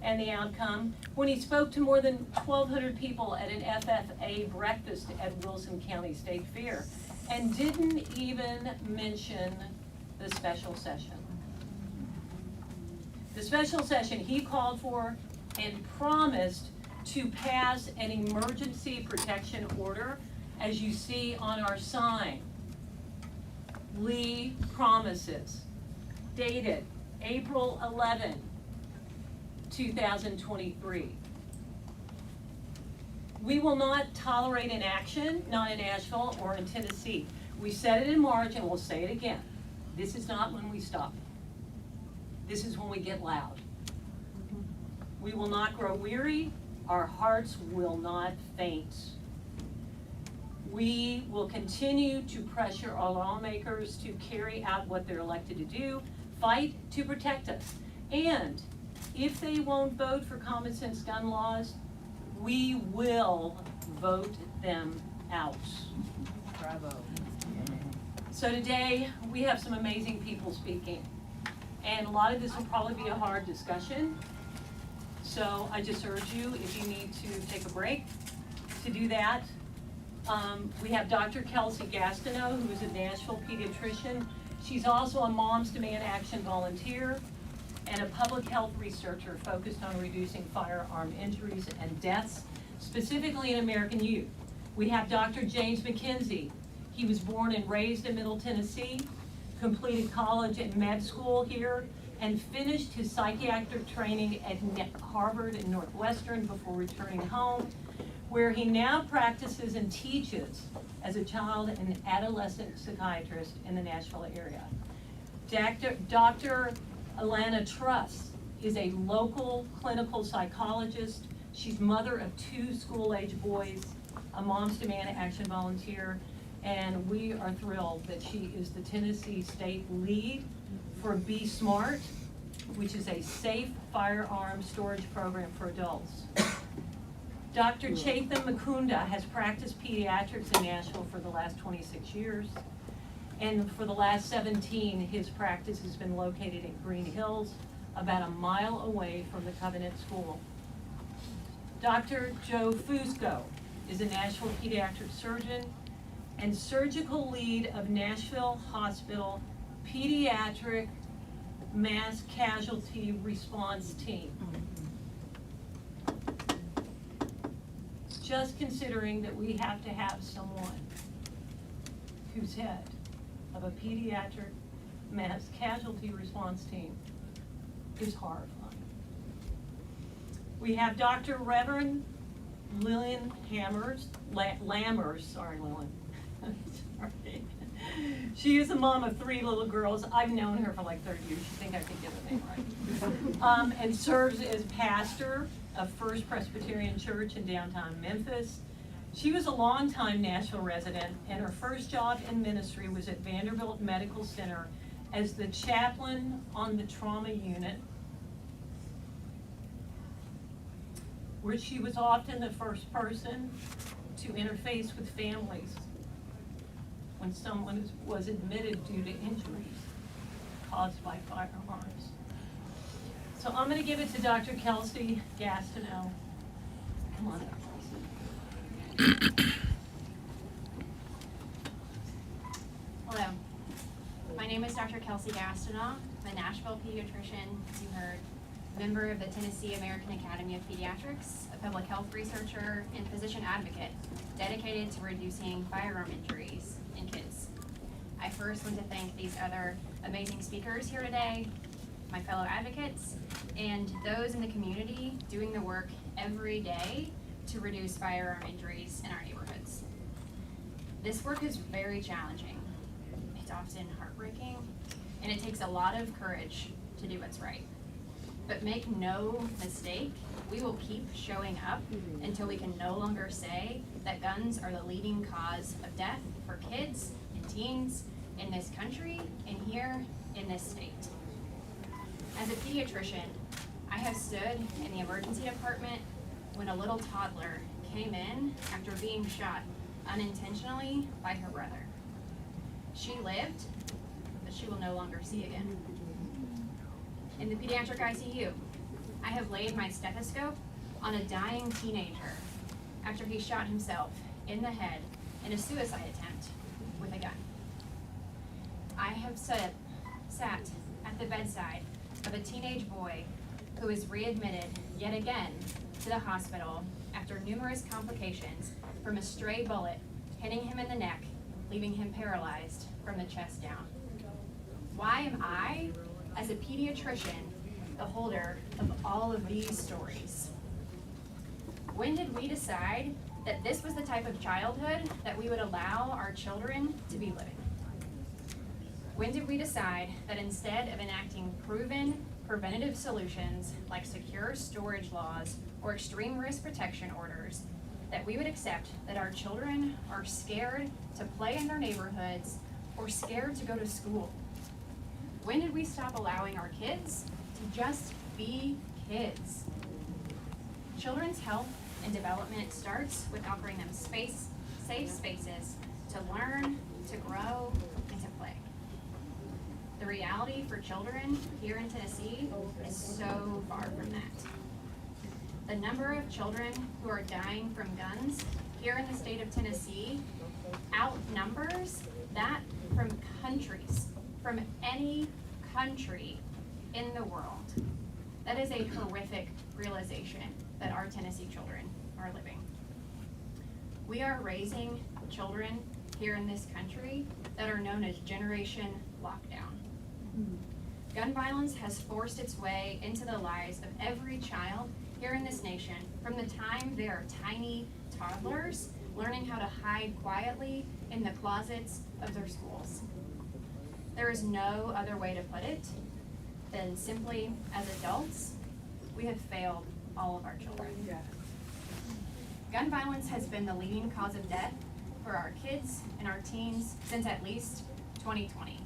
and the outcome when he spoke to more than 1,200 people at an FFA breakfast at Wilson County State Fair and didn't even mention the special session. The special session he called for and promised to pass an emergency protection order, as you see on our sign. Lee promises, dated April 11, 2023. We will not tolerate inaction, not in Asheville or in Tennessee. We said it in March and we'll say it again. This is not when we stop. This is when we get loud. We will not grow weary. Our hearts will not faint. We will continue to pressure our lawmakers to carry out what they're elected to do, fight to protect us. And if they won't vote for common sense gun laws, we will vote them out. Bravo. So today, we have some amazing people speaking. And a lot of this will probably be a hard discussion. So I just urge you, if you need to take a break, to do that. We have Dr. Kelsey Gastineau, who is a Nashville pediatrician. She's also a Moms Demand Action volunteer and a public health researcher focused on reducing firearm injuries and deaths, specifically in American youth. We have Dr. James McKenzie. He was born and raised in Middle Tennessee, completed college and med school here, and finished his psychiatric training at Harvard and Northwestern before returning home, where he now practices and teaches as a child and adolescent psychiatrist in the Nashville area. Dr. Alana Truss is a local clinical psychologist. She's mother of 2 school-age boys, a Moms Demand Action volunteer, and we are thrilled that she is the Tennessee State lead for Be Smart, which is a safe firearm storage program for adults. Dr. Chatham Mukunda has practiced pediatrics in Nashville for the last 26 years. And for the last 17, his practice has been located in Green Hills, about a mile away from the Covenant School. Dr. Joe Fusco is a Nashville pediatric surgeon and surgical lead of Nashville Hospital Pediatric Mass Casualty Response Team. Just considering that we have to have someone who's head of a pediatric mass casualty response team is horrifying. We have Dr. Reverend Lillian Lammers, sorry Lillian. Sorry. She is a mom of 3 little girls. I've known her for like 30 years. You think I could get the name right. And serves as pastor of First Presbyterian Church in downtown Memphis. She was a longtime Nashville resident, and her first job in ministry was at Vanderbilt Medical Center as the chaplain on the trauma unit, where she was often the first person to interface with families when someone was admitted due to injuries caused by firearms. So I'm going to give it to Dr. Kelsey Gastineau. Come on up. Hello, my name is Dr. Kelsey Gastineau. I'm a Nashville pediatrician, as you heard, member of the Tennessee American Academy of Pediatrics, a public health researcher, and physician advocate dedicated to reducing firearm injuries in kids. I first want to thank these other amazing speakers here today, my fellow advocates, and those in the community doing the work every day to reduce firearm injuries in our neighborhoods. This work is very challenging. It's often heartbreaking, and it takes a lot of courage to do what's right. But make no mistake, we will keep showing up until we can no longer say that guns are the leading cause of death for kids and teens in this country and here in this state. As a pediatrician, I have stood in the emergency department when a little toddler came in after being shot unintentionally by her brother. She lived, but she will no longer see again. In the pediatric ICU, I have laid my stethoscope on a dying teenager after he shot himself in the head in a suicide attempt with a gun. I have sat at the bedside of a teenage boy who was readmitted yet again to the hospital after numerous complications from a stray bullet hitting him in the neck, leaving him paralyzed from the chest down. Why am I, as a pediatrician, the holder of all of these stories? When did we decide that this was the type of childhood that we would allow our children to be living? When did we decide that instead of enacting proven preventative solutions like secure storage laws or extreme risk protection orders, that we would accept that our children are scared to play in their neighborhoods or scared to go to school? When did we stop allowing our kids to just be kids? Children's health and development starts with offering them safe spaces to learn, to grow, and to play. The reality for children here in Tennessee is so far from that. The number of children who are dying from guns here in the state of Tennessee outnumbers that from countries, from any country in the world. That is a horrific realization that our Tennessee children are living. We are raising children here in this country that are known as Generation Lockdown. Gun violence has forced its way into the lives of every child here in this nation from the time they are tiny toddlers, learning how to hide quietly in the closets of their schools. There is no other way to put it than simply, as adults, we have failed all of our children. Gun violence has been the leading cause of death for our kids and our teens since at least 2020.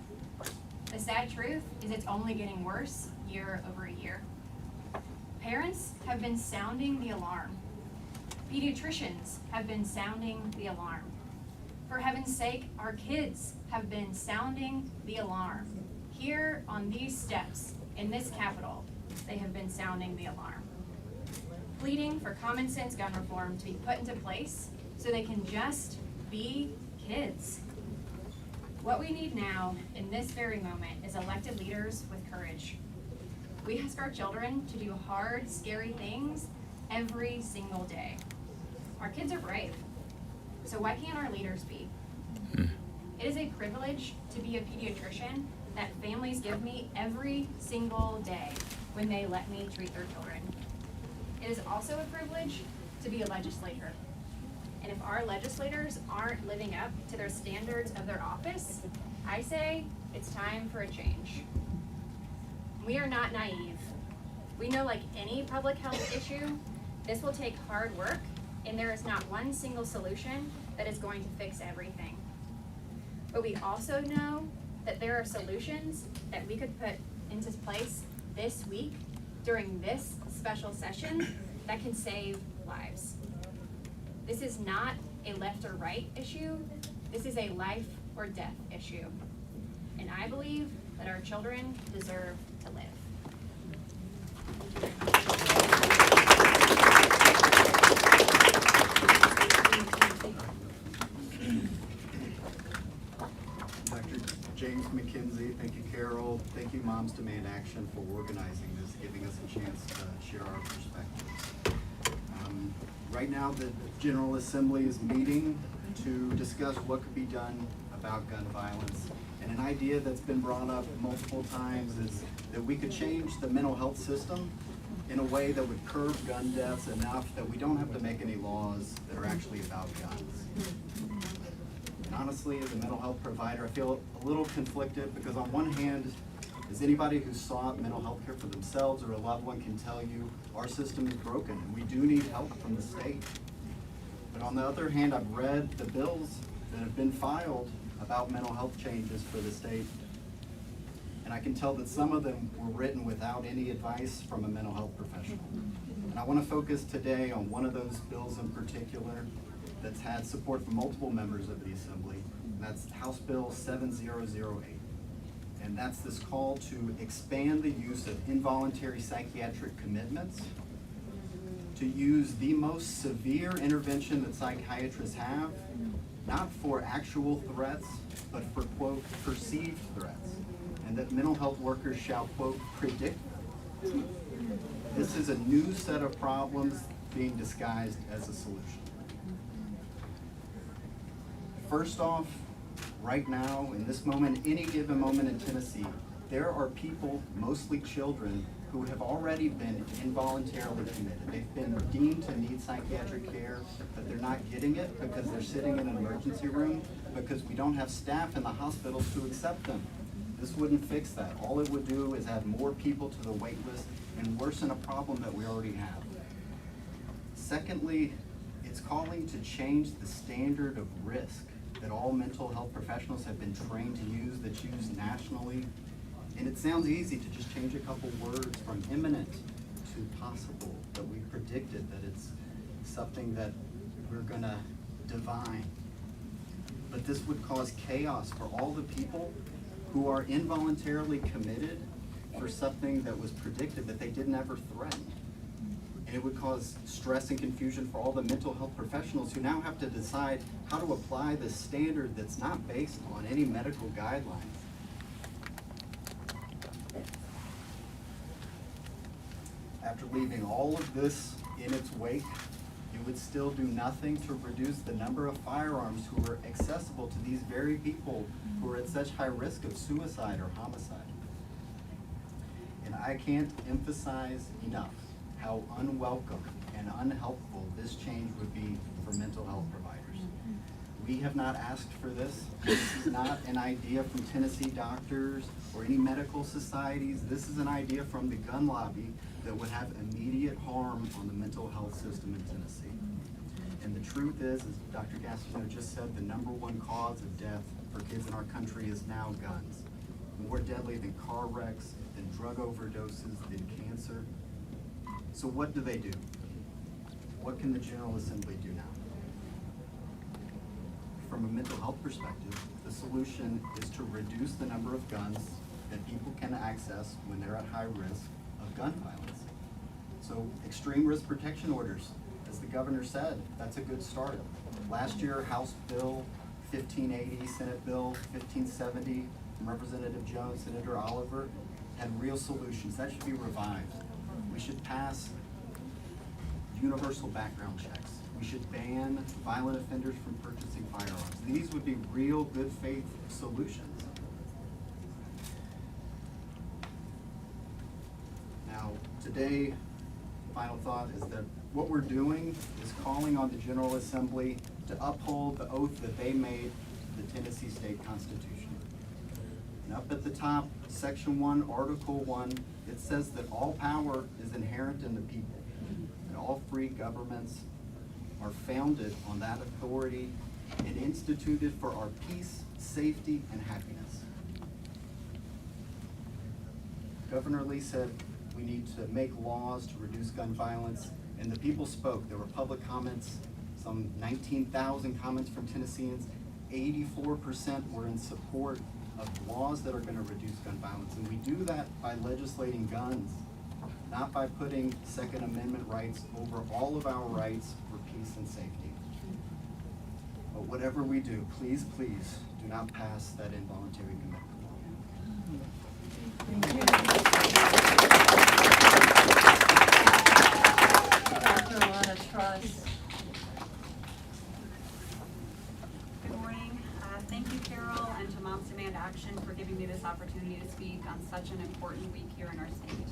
The sad truth is it's only getting worse year over year. Parents have been sounding the alarm. Pediatricians have been sounding the alarm. For heaven's sake, our kids have been sounding the alarm. Here on these steps in this Capitol, they have been sounding the alarm. Pleading for common sense gun reform to be put into place so they can just be kids. What we need now in this very moment is elected leaders with courage. We ask our children to do hard, scary things every single day. Our kids are brave, so why can't our leaders be? It is a privilege to be a pediatrician that families give me every single day when they let me treat their children. It is also a privilege to be a legislator. And if our legislators aren't living up to their standards of their office, I say it's time for a change. We are not naive. We know, like any public health issue, this will take hard work, and there is not one single solution that is going to fix everything. But we also know that there are solutions that we could put into place this week during this special session that can save lives. This is not a left or right issue. This is a life or death issue. And I believe that our children deserve to live. Dr. James McKenzie, thank you, Carol. Thank you, Moms Demand Action, for organizing this, giving us a chance to share our perspectives. Right now, the General Assembly is meeting to discuss what could be done about gun violence. And an idea that's been brought up multiple times is that we could change the mental health system in a way that would curb gun deaths enough that we don't have to make any laws that are actually about guns. And honestly, as a mental health provider, I feel a little conflicted because on one hand, as anybody who's sought mental health care for themselves or a loved one can tell you, our system is broken and we do need help from the state. But on the other hand, I've read the bills that have been filed about mental health changes for the state. And I can tell that some of them were written without any advice from a mental health professional. And I want to focus today on one of those bills in particular that's had support from multiple members of the Assembly, and that's House Bill 7008. And that's this call to expand the use of involuntary psychiatric commitments, to use the most severe intervention that psychiatrists have, not for actual threats, but for, quote, perceived threats, and that mental health workers shall, quote, predict them. This is a new set of problems being disguised as a solution. First off, right now, in this moment, any given moment in Tennessee, there are people, mostly children, who have already been involuntarily committed. They've been deemed to need psychiatric care, but they're not getting it because they're sitting in an emergency room because we don't have staff in the hospitals to accept them. This wouldn't fix that. All it would do is add more people to the wait list and worsen a problem that we already have. Secondly, it's calling to change the standard of risk that all mental health professionals have been trained to use, that's used nationally. And it sounds easy to just change a couple words from imminent to possible, but we predicted that it's something that we're gonna divine. But this would cause chaos for all the people who are involuntarily committed for something that was predicted that they didn't ever threaten. And it would cause stress and confusion for all the mental health professionals who now have to decide how to apply this standard that's not based on any medical guidelines. After leaving all of this in its wake, you would still do nothing to reduce the number of firearms who are accessible to these very people who are at such high risk of suicide or homicide. And I can't emphasize enough how unwelcome and unhelpful this change would be for mental health providers. We have not asked for this. This is not an idea from Tennessee doctors or any medical societies. This is an idea from the gun lobby that would have immediate harm on the mental health system in Tennessee. And the truth is, as Dr. Gastineau just said, the #1 cause of death for kids in our country is now guns. More deadly than car wrecks, than drug overdoses, than cancer. So what do? What can the General Assembly do now? From a mental health perspective, the solution is to reduce the number of guns that people can access when they're at high risk of gun violence. So extreme risk protection orders, as the governor said, that's a good start. Last year, House Bill 1580, Senate Bill 1570, from Representative Jones, Senator Oliver, had real solutions. That should be revived. We should pass universal background checks. We should ban violent offenders from purchasing firearms. These would be real good faith solutions. Now, today, final thought is that what we're doing is calling on the General Assembly to uphold the oath that they made to the Tennessee State Constitution. And up at the top, Section 1, Article 1, it says that all power is inherent in the people, and all free governments are founded on that authority and instituted for our peace, safety, and happiness. Governor Lee said we need to make laws to reduce gun violence, and the people spoke. There were public comments, some 19,000 comments from Tennesseans. 84% were in support of laws that are going to reduce gun violence, and we do that by legislating guns, not by putting Second Amendment rights over all of our rights for peace and safety. But whatever we do, please, please do not pass that involuntary commitment. Dr. Alana Truss. Good morning. Thank you, Carol, and to Moms Demand Action for giving me this opportunity to speak on such an important week here in our state.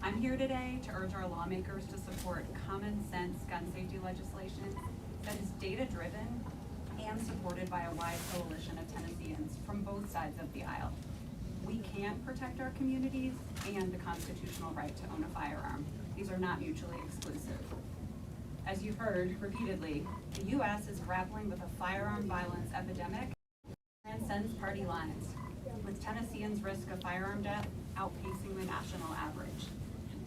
I'm here today to urge our lawmakers to support common sense gun safety legislation that is data-driven and supported by a wide coalition of Tennesseans from both sides of the aisle. We can protect our communities and the constitutional right to own a firearm. These are not mutually exclusive. As you've heard repeatedly, the U.S. is grappling with a firearm violence epidemic that transcends party lines, with Tennesseans' risk of firearm death outpacing the national average.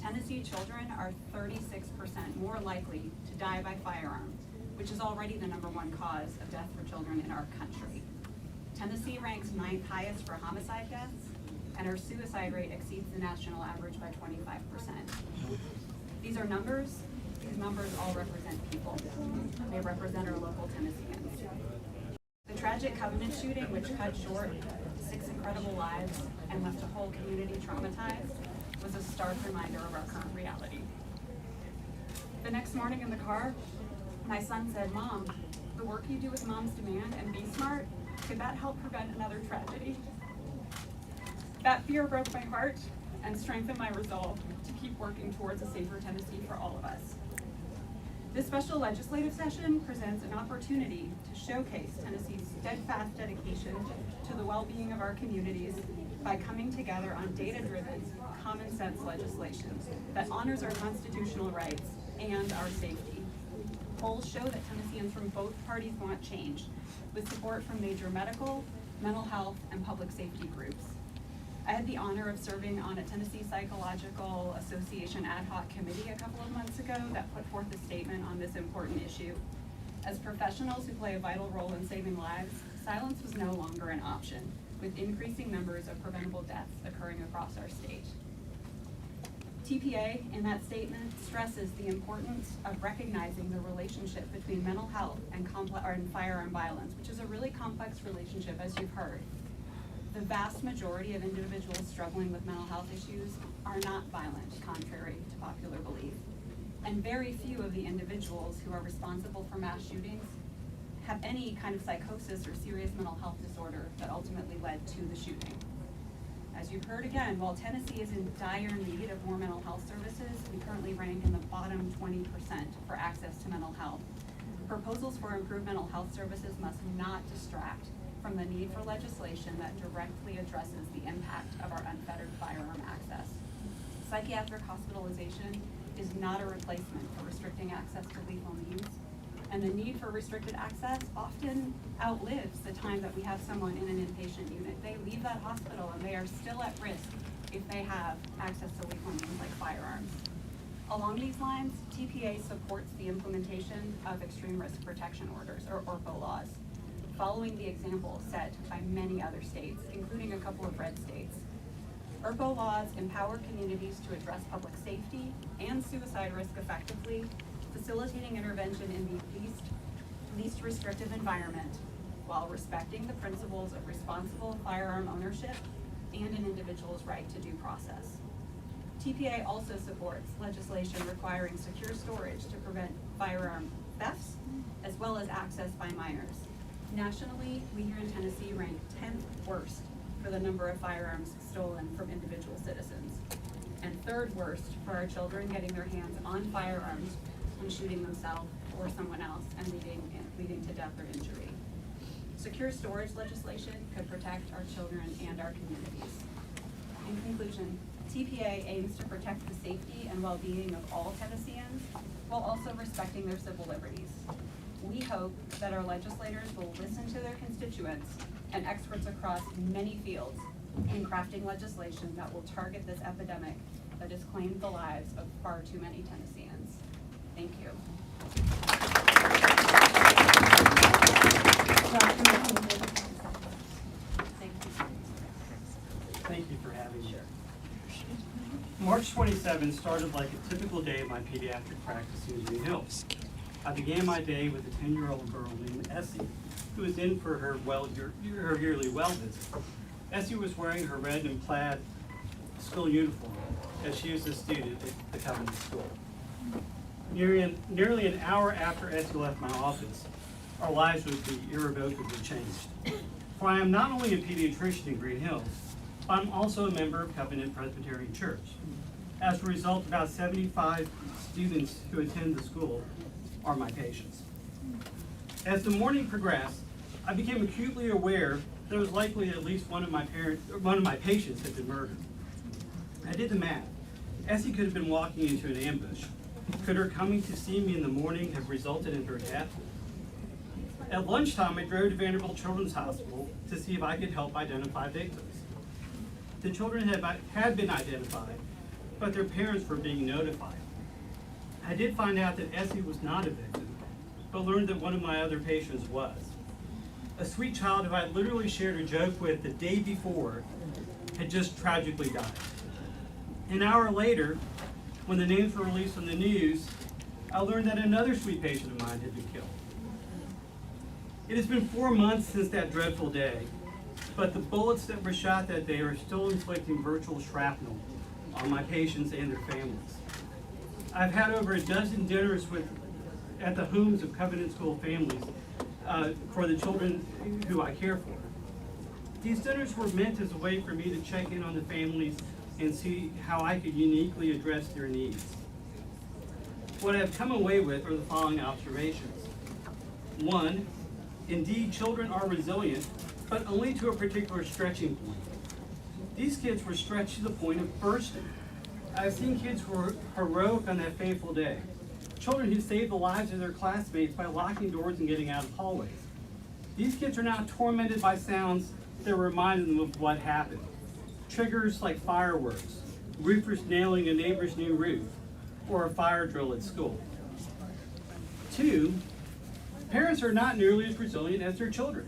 Tennessee children are 36% more likely to die by firearm, which is already the #1 cause of death for children in our country. Tennessee ranks 9th highest for homicide deaths and her suicide rate exceeds the national average by 25%. These are numbers. These numbers all represent people. They represent our local Tennesseans. The tragic Covenant shooting, which cut short 6 incredible lives and left a whole community traumatized, was a stark reminder of our current reality. The next morning in the car, my son said, "Mom, the work you do with Moms Demand and Be Smart, could that help prevent another tragedy?" That fear broke my heart and strengthened my resolve to keep working towards a safer Tennessee for all of us. This special legislative session presents an opportunity to showcase Tennessee's steadfast dedication to the well-being of our communities by coming together on data-driven, common-sense legislation that honors our constitutional rights and our safety. Polls show that Tennesseans from both parties want change, with support from major medical, mental health, and public safety groups. I had the honor of serving on a Tennessee Psychological Association ad hoc committee a couple of months ago that put forth a statement on this important issue. As professionals who play a vital role in saving lives, silence was no longer an option, with increasing numbers of preventable deaths occurring across our state. TPA, in that statement, stresses the importance of recognizing the relationship between mental health and firearm violence, which is a really complex relationship, as you've heard. The vast majority of individuals struggling with mental health issues are not violent, contrary to popular belief. And very few of the individuals who are responsible for mass shootings have any kind of psychosis or serious mental health disorder that ultimately led to the shooting. As you've heard again, while Tennessee is in dire need of more mental health services, we currently rank in the bottom 20% for access to mental health. Proposals for improved mental health services must not distract from the need for legislation that directly addresses the impact of our unfettered firearm access. Psychiatric hospitalization is not a replacement for restricting access to lethal means, and the need for restricted access often outlives the time that we have someone in an inpatient unit. They leave that hospital and they are still at risk if they have access to lethal means like firearms. Along these lines, TPA supports the implementation of extreme risk protection orders, or ORPO laws, following the example set by many other states, including a couple of red states. ORPO laws empower communities to address public safety and suicide risk effectively, facilitating intervention in the least restrictive environment while respecting the principles of responsible firearm ownership and an individual's right to due process. TPA also supports legislation requiring secure storage to prevent firearm thefts, as well as access by minors. Nationally, we here in Tennessee rank 10th worst for the number of firearms stolen from individual citizens, and 3rd worst for our children getting their hands on firearms and shooting themselves or someone else and leading to death or injury. Secure storage legislation could protect our children and our communities. In conclusion, TPA aims to protect the safety and well-being of all Tennesseans while also respecting their civil liberties. We hope that our legislators will listen to their constituents and experts across many fields in crafting legislation that will target this epidemic that has claimed the lives of far too many Tennesseans. Thank you. Thank you for having me. March 27 started like a typical day of my pediatric practice in Green Hills. I began my day with a 10-year-old girl named Essie, who was in for her yearly well visit. Essie was wearing her red and plaid school uniform, as she was a student at the Covenant School. Nearly an hour after Essie left my office, our lives would be irrevocably changed. For I am not only a pediatrician in Green Hills, but I'm also a member of Covenant Presbyterian Church. As a result, about 75 students who attend the school are my patients. As the morning progressed, I became acutely aware that it was likely at least one of my patients had been murdered. I did the math. Essie could have been walking into an ambush. Could her coming to see me in the morning have resulted in her death? At lunchtime, I drove to Vanderbilt Children's Hospital to see if I could help identify victims. The children had been identified, but their parents were being notified. I did find out that Essie was not a victim, but learned that one of my other patients was. A sweet child who I literally shared a joke with the day before had just tragically died. An hour later, when the names were released on the news, I learned that another sweet patient of mine had been killed. It has been 4 months since that dreadful day, but the bullets that were shot that day are still inflicting virtual shrapnel on my patients and their families. I've had over a dozen dinners at the homes of Covenant School families for the children who I care for. These dinners were meant as a way for me to check in on the families and see how I could uniquely address their needs. What I've come away with are the following observations. 1, indeed, children are resilient, but only to a particular stretching point. These kids were stretched to the point of bursting. I've seen kids who were heroic on that fateful day. Children who saved the lives of their classmates by locking doors and getting out of hallways. These kids are now tormented by sounds that remind them of what happened. Triggers like fireworks, roofers nailing a neighbor's new roof, or a fire drill at school. 2, parents are not nearly as resilient as their children.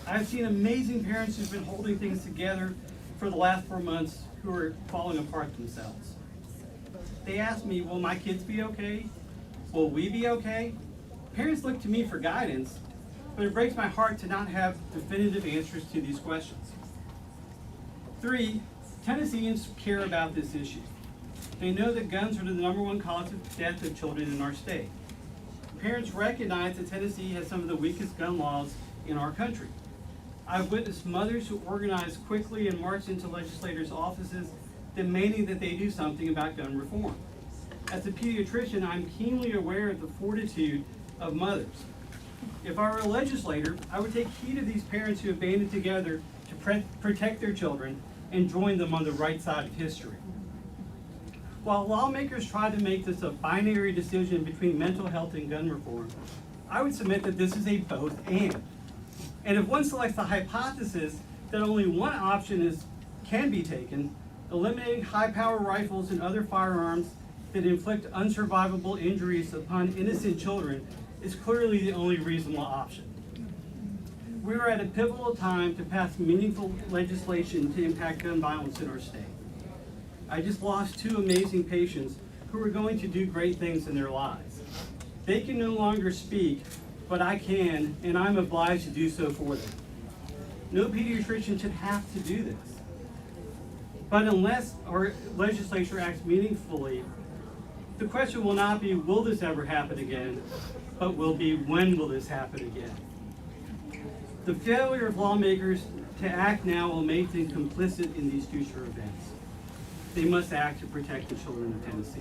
I've seen amazing parents who've been holding things together for the last 4 months who are falling apart themselves. They ask me, will my kids be okay? Will we be okay? Parents look to me for guidance, but it breaks my heart to not have definitive answers to these questions. 3, Tennesseans care about this issue. They know that guns are the #1 cause of death of children in our state. Parents recognize that Tennessee has some of the weakest gun laws in our country. I've witnessed mothers who organize quickly and march into legislators' offices demanding that they do something about gun reform. As a pediatrician, I'm keenly aware of the fortitude of mothers. If I were a legislator, I would take heed of these parents who have banded together to protect their children and join them on the right side of history. While lawmakers try to make this a binary decision between mental health and gun reform, I would submit that this is a both and. And if one selects the hypothesis that only one option can be taken, eliminating high-power rifles and other firearms that inflict unsurvivable injuries upon innocent children is clearly the only reasonable option. We are at a pivotal time to pass meaningful legislation to impact gun violence in our state. I just lost 2 amazing patients who are going to do great things in their lives. They can no longer speak, but I can, and I'm obliged to do so for them. No pediatrician should have to do this. But unless our legislature acts meaningfully, the question will not be, will this ever happen again, but will be, when will this happen again? The failure of lawmakers to act now will make them complicit in these future events. They must act to protect the children of Tennessee.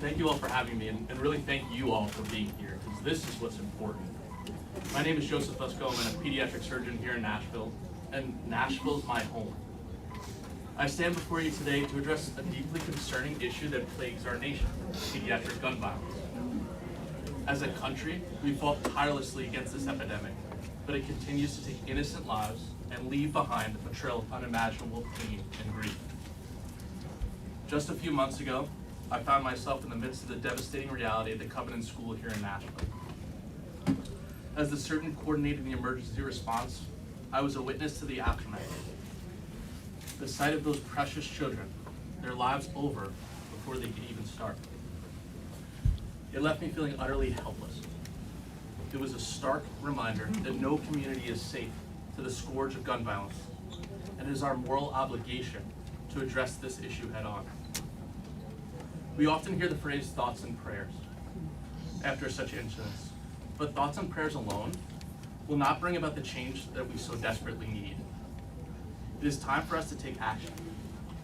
Thank you all for having me, and really thank you all for being here, because this is what's important. My name is Joseph Fusco. I'm a pediatric surgeon here in Nashville, and Nashville is my home. I stand before you today to address a deeply concerning issue that plagues our nation, pediatric gun violence. As a country, we fought tirelessly against this epidemic, but it continues to take innocent lives and leave behind a trail of unimaginable pain and grief. Just a few months ago, I found myself in the midst of the devastating reality of the Covenant School here in Nashville. As the surgeon coordinating the emergency response, I was a witness to the aftermath. The sight of those precious children, their lives over before they could even start. It left me feeling utterly helpless. It was a stark reminder that no community is safe to the scourge of gun violence, and it is our moral obligation to address this issue head on. We often hear the phrase thoughts and prayers after such incidents, but thoughts and prayers alone will not bring about the change that we so desperately need. It is time for us to take action,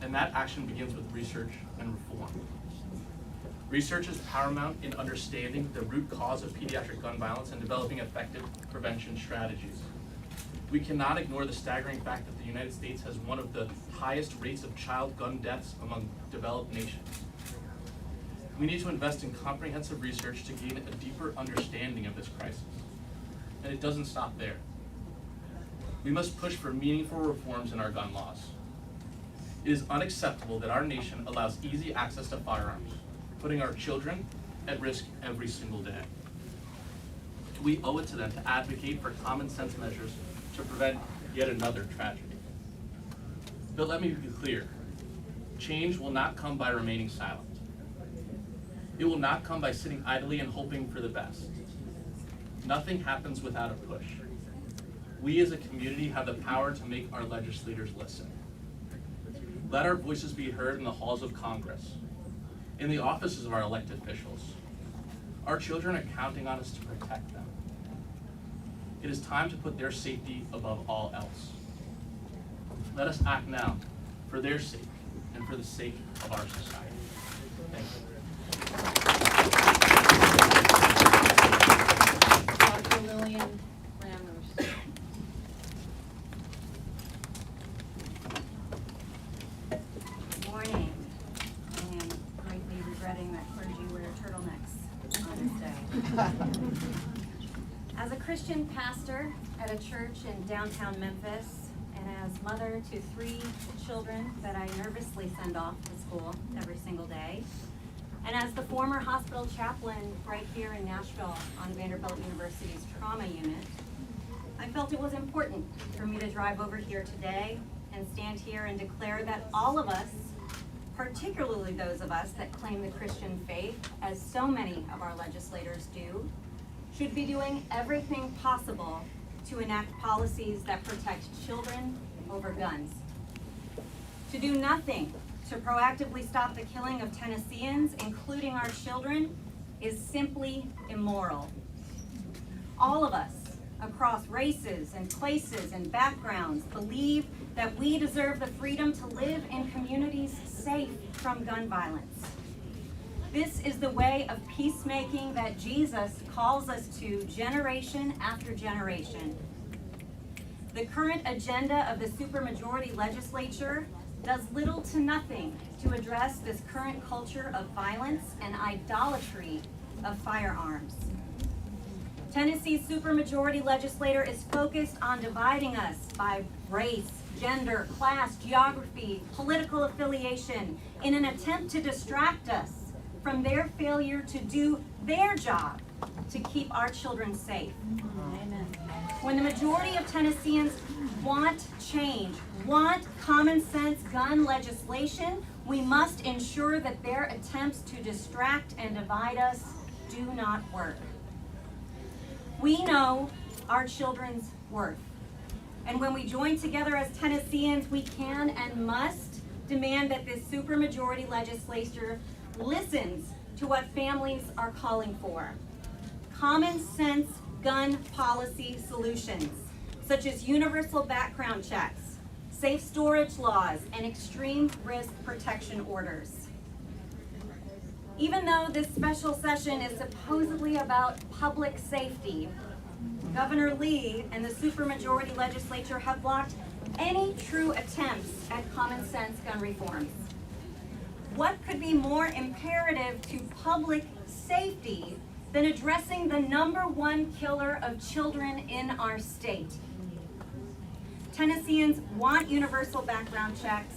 and that action begins with research and reform. Research is paramount in understanding the root cause of pediatric gun violence and developing effective prevention strategies. We cannot ignore the staggering fact that the United States has one of the highest rates of child gun deaths among developed nations. We need to invest in comprehensive research to gain a deeper understanding of this crisis. And it doesn't stop there. We must push for meaningful reforms in our gun laws. It is unacceptable that our nation allows easy access to firearms, putting our children at risk every single day. We owe it to them to advocate for common sense measures to prevent yet another tragedy. But let me be clear, change will not come by remaining silent. It will not come by sitting idly and hoping for the best. Nothing happens without a push. We as a community have the power to make our legislators listen. Let our voices be heard in the halls of Congress, in the offices of our elected officials. Our children are counting on us to protect them. It is time to put their safety above all else. Let us act now for their sake and for the sake of our society. Thank you. Dr. Lillian Lammers. Good morning. I am greatly regretting that clergy wear turtlenecks on this day. As a Christian pastor at a church in downtown Memphis, and as mother to 3 children that I nervously send off to school every single day, and as the former hospital chaplain right here in Nashville on Vanderbilt University's trauma unit, I felt it was important for me to drive over here today and stand here and declare that all of us, particularly those of us that claim the Christian faith, as so many of our legislators do, should be doing everything possible to enact policies that protect children over guns. To do nothing to proactively stop the killing of Tennesseans, including our children, is simply immoral. All of us, across races and places and backgrounds, believe that we deserve the freedom to live in communities safe from gun violence. This is the way of peacemaking that Jesus calls us to generation after generation. The current agenda of the supermajority legislature does little to nothing to address this current culture of violence and idolatry of firearms. Tennessee's supermajority legislator is focused on dividing us by race, gender, class, geography, political affiliation in an attempt to distract us from their failure to do their job to keep our children safe. Amen. When the majority of Tennesseans want change, want common sense gun legislation, we must ensure that their attempts to distract and divide us do not work. We know our children's worth. And when we join together as Tennesseans, we can and must demand that this supermajority legislature listens to what families are calling for. Common sense gun policy solutions, such as universal background checks, safe storage laws, and extreme risk protection orders. Even though this special session is supposedly about public safety, Governor Lee and the supermajority legislature have blocked any true attempts at common sense gun reforms. What could be more imperative to public safety than addressing the #1 killer of children in our state? Tennesseans want universal background checks,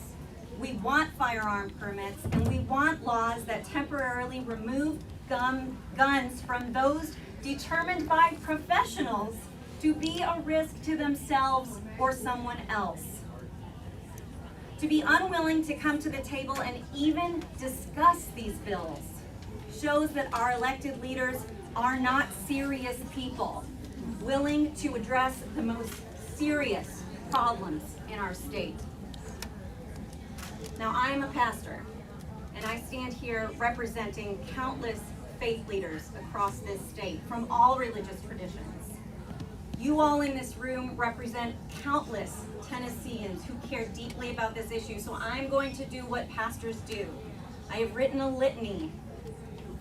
we want firearm permits, and we want laws that temporarily remove guns from those determined by professionals to be a risk to themselves or someone else. To be unwilling to come to the table and even discuss these bills shows that our elected leaders are not serious people, willing to address the most serious problems in our state. Now, I am a pastor, and I stand here representing countless faith leaders across this state from all religious traditions. You all in this room represent countless Tennesseans who care deeply about this issue, so I'm going to do what pastors do. I have written a litany.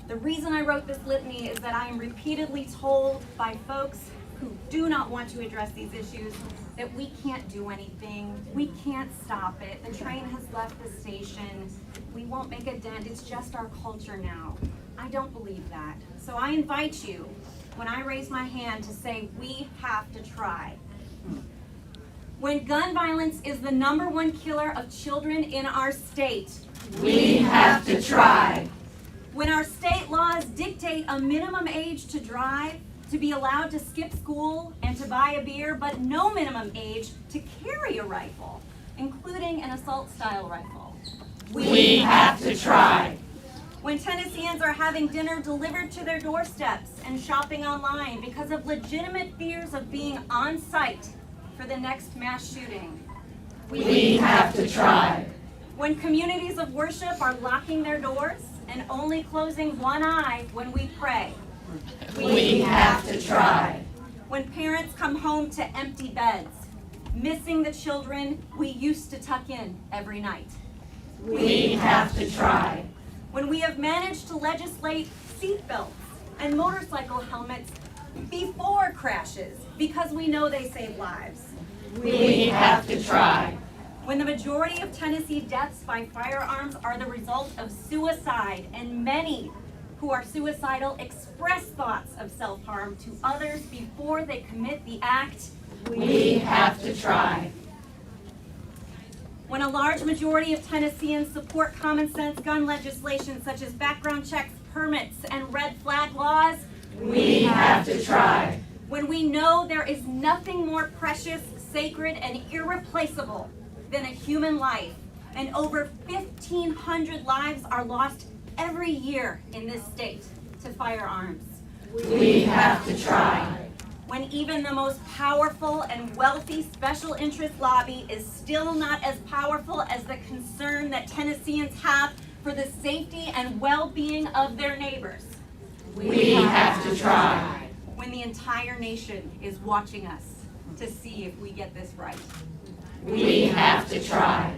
The reason I wrote this litany is that I am repeatedly told by folks who do not want to address these issues that we can't do anything, we can't stop it, the train has left the station, we won't make a dent, it's just our culture now. I don't believe that. So I invite you, when I raise my hand, to say we have to try. When gun violence is the #1 killer of children in our state. We have to try. When our state laws dictate a minimum age to drive, to be allowed to skip school and to buy a beer, but no minimum age to carry a rifle, including an assault-style rifle. We have to try. When Tennesseans are having dinner delivered to their doorsteps and shopping online because of legitimate fears of being on site for the next mass shooting. We have to try. When communities of worship are locking their doors and only closing one eye when we pray. We have to try. When parents come home to empty beds, missing the children we used to tuck in every night. We have to try. When we have managed to legislate seatbelts and motorcycle helmets before crashes because we know they save lives. We have to try. When the majority of Tennessee deaths by firearms are the result of suicide, and many who are suicidal express thoughts of self-harm to others before they commit the act. We have to try. When a large majority of Tennesseans support common sense gun legislation such as background checks, permits, and red flag laws. We have to try. When we know there is nothing more precious, sacred, and irreplaceable than a human life, and over 1,500 lives are lost every year in this state to firearms. We have to try. When even the most powerful and wealthy special interest lobby is still not as powerful as the concern that Tennesseans have for the safety and well-being of their neighbors. We have to try. When the entire nation is watching us to see if we get this right. We have to try.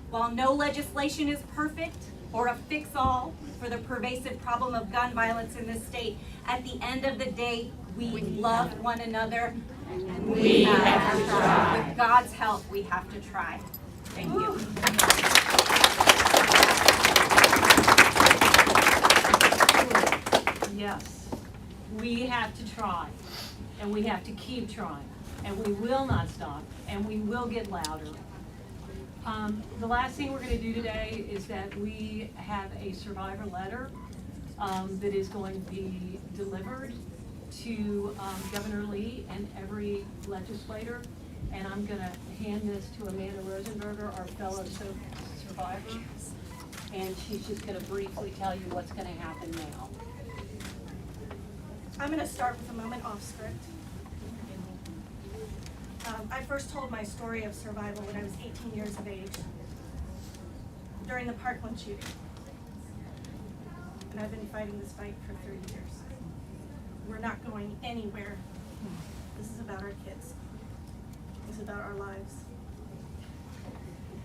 While no legislation is perfect or a fix-all for the pervasive problem of gun violence in this state, at the end of the day, we love one another, and We have to try. With God's help, we have to try. Thank you. Yes, we have to try, and we have to keep trying, and we will not stop, and we will get louder. The last thing we're gonna do today is that we have a survivor letter that is going to be delivered to Governor Lee and every legislator. And I'm gonna hand this to Amanda Rosenberger, our fellow survivor, and she's just gonna briefly tell you what's gonna happen now. I'm going to start with a moment off script. I first told my story of survival when I was 18 years of age, during the Parkland shooting. And I've been fighting this fight for 30 years. We're not going anywhere. This is about our kids. This is about our lives.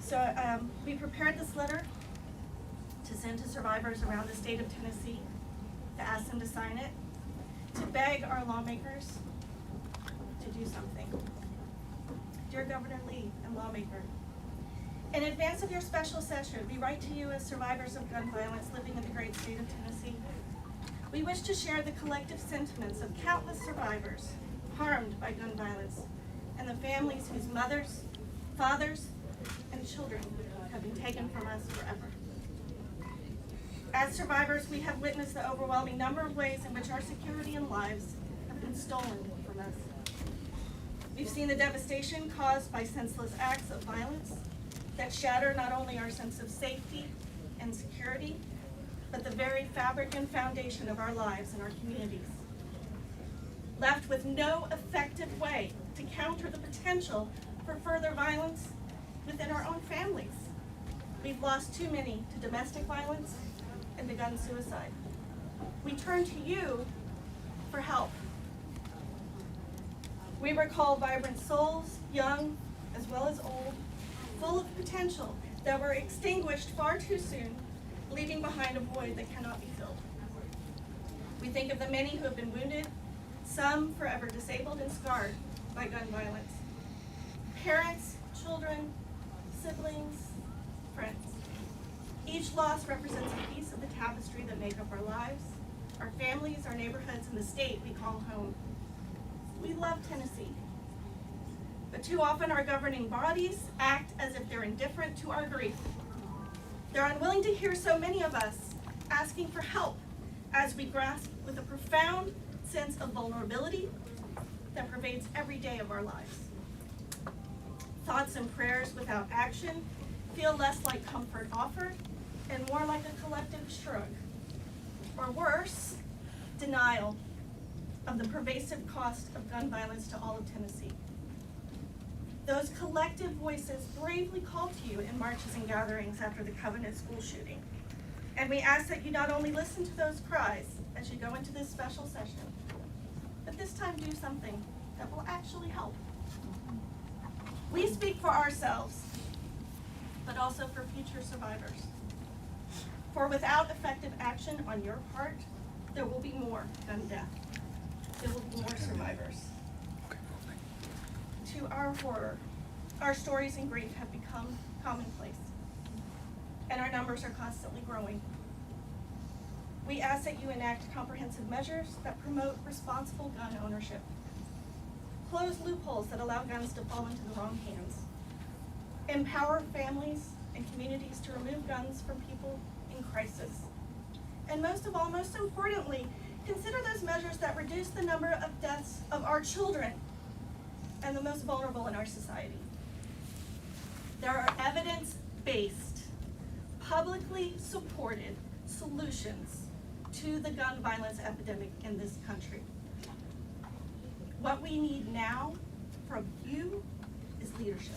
So we prepared this letter to send to survivors around the state of Tennessee, to ask them to sign it, to beg our lawmakers to do something. Dear Governor Lee and lawmaker, in advance of your special session, we write to you as survivors of gun violence living in the great state of Tennessee. We wish to share the collective sentiments of countless survivors harmed by gun violence and the families whose mothers, fathers, and children have been taken from us forever. As survivors, we have witnessed the overwhelming number of ways in which our security and lives have been stolen from us. We've seen the devastation caused by senseless acts of violence that shatter not only our sense of safety and security, but the very fabric and foundation of our lives and our communities. Left with no effective way to counter the potential for further violence within our own families. We've lost too many to domestic violence and to gun suicide. We turn to you for help. We recall vibrant souls, young as well as old, full of potential that were extinguished far too soon, leaving behind a void that cannot be filled. We think of the many who have been wounded, some forever disabled and scarred by gun violence. Parents, children, siblings, friends. Each loss represents a piece of the tapestry that make up our lives, our families, our neighborhoods, and the state we call home. We love Tennessee. But too often our governing bodies act as if they're indifferent to our grief. They're unwilling to hear so many of us asking for help as we grasp with a profound sense of vulnerability that pervades every day of our lives. Thoughts and prayers without action feel less like comfort offered and more like a collective shrug. Or worse, denial of the pervasive cost of gun violence to all of Tennessee. Those collective voices bravely call to you in marches and gatherings after the Covenant school shooting. And we ask that you not only listen to those cries as you go into this special session, but this time do something that will actually help. We speak for ourselves, but also for future survivors. For without effective action on your part, there will be more gun death. There will be more survivors. To our horror, our stories and grief have become commonplace, and our numbers are constantly growing. We ask that you enact comprehensive measures that promote responsible gun ownership, close loopholes that allow guns to fall into the wrong hands, empower families and communities to remove guns from people in crisis, and most of all, most importantly, consider those measures that reduce the number of deaths of our children and the most vulnerable in our society. There are evidence-based, publicly supported solutions to the gun violence epidemic in this country. What we need now from you is leadership.